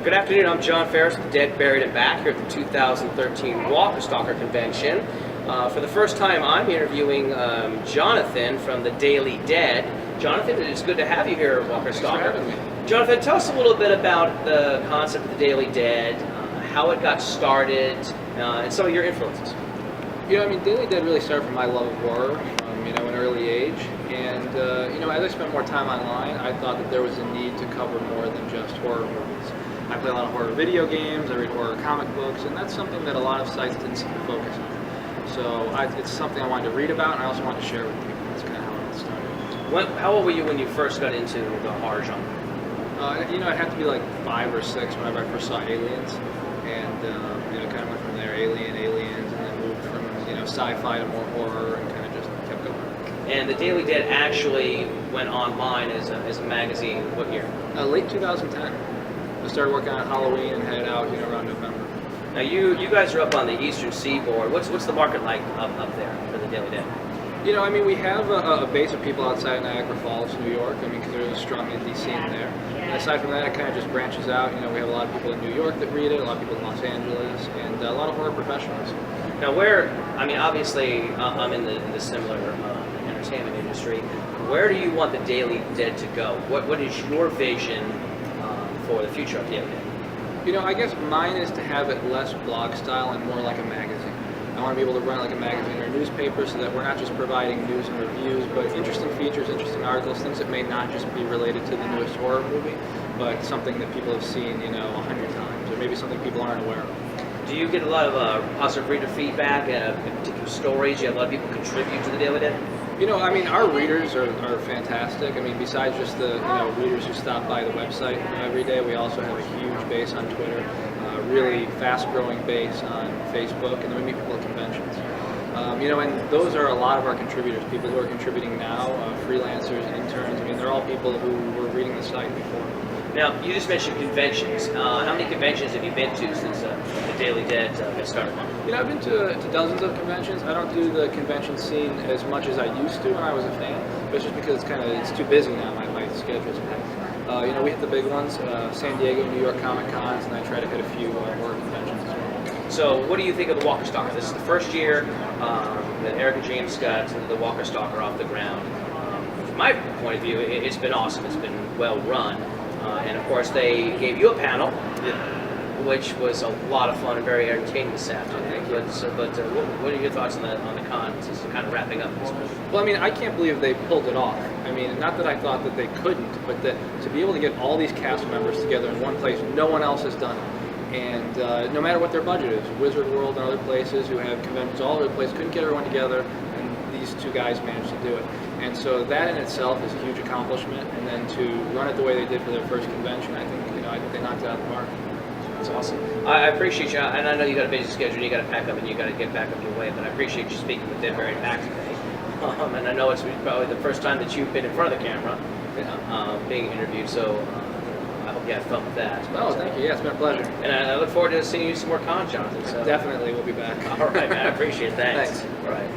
Good afternoon, I'm John Ferris with Dead, Buried, and Back here at the 2013 Walker Stalker Convention. For the first time, I'm interviewing Jonathan from the Daily Dead. Jonathan, it's good to have you here at Walker Stalker. Thanks for having me. Jonathan, tell us a little bit about the concept of the Daily Dead, how it got started, and some of your influences. Daily Dead really started from my love of horror, an early age. And, as I spent more time online, I thought that there was a need to cover more than just horror movies. I play a lot of horror video games, I read horror comic books, and that's something that a lot of sites didn't seem to focus on. So it's something I wanted to read about, and I also wanted to share with people. That's kind of how it started. How old were you when you first got into the horror genre? It had to be like 5 or 6 whenever I first saw Aliens. And, kind of went from there, Aliens, and then moved from, sci-fi to more horror, and kind of just kept going. And the Daily Dead actually went online as a magazine, what year? Late 2010. I started working on Halloween and headed out, around November. Now you guys are up on the eastern seaboard. What's the market like up there for the Daily Dead? We have a base of people outside of Niagara Falls, New York, because there's a strong indie scene there. And aside from that, it kind of just branches out. We have a lot of people in New York that read it, a lot of people in Los Angeles, and a lot of horror professionals. Now obviously I'm in the similar entertainment industry. Where do you want the Daily Dead to go? What is your vision for the future of Daily Dead? I guess mine is to have it less blog style and more like a magazine. I want to be able to run like a magazine or a newspaper so that we're not just providing news and reviews, but interesting features, interesting articles, things that may not just be related to the newest horror movie, but something that people have seen, 100 times, or maybe something people aren't aware of. Do you get a lot of positive reader feedback and particular stories? You have a lot of people contribute to the Daily Dead? Our readers are fantastic. Besides just the readers who stop by the website every day, we also have a huge base on Twitter, a really fast-growing base on Facebook, and then we meet people at conventions. And those are a lot of our contributors, people who are contributing now, freelancers, interns. They're all people who were reading the site before. Now, you just mentioned conventions. How many conventions have you been to since the Daily Dead got started? I've been to dozens of conventions. I don't do the convention scene as much as I used to when I was a fan, but it's just because it's too busy now. My schedule's packed. We hit the big ones, San Diego, New York Comic Cons, and I try to hit a few horror conventions as well. So, what do you think of the Walker Stalker? This is the first year that Eric and James got the Walker Stalker off the ground. From my point of view, it's been awesome. It's been well run. And of course, they gave you a panel, which was a lot of fun and very entertaining this afternoon. What are your thoughts on the con? Just kind of wrapping up this one. Well, I can't believe they pulled it off. Not that I thought that they couldn't, but that to be able to get all these cast members together in one place, no one else has done it. And no matter what their budget is, Wizard World and other places who have conventions all over the place couldn't get everyone together, and these two guys managed to do it. And so that in itself is a huge accomplishment. And then to run it the way they did for their first convention, I think they knocked it out of the park. That's awesome. I appreciate you, and I know you got a busy schedule, and you got to pack up, and you got to get back up your way. But I appreciate you speaking with Dead, Buried, and Back today. And I know it's probably the first time that you've been in front of the camera, being interviewed. So I hope you had fun with that. Oh, thank you. Yeah, it's been a pleasure. And I look forward to seeing you some more cons, Jonathan. So. Definitely, we'll be back. All right, man. I appreciate it. Thanks. Thanks. All right.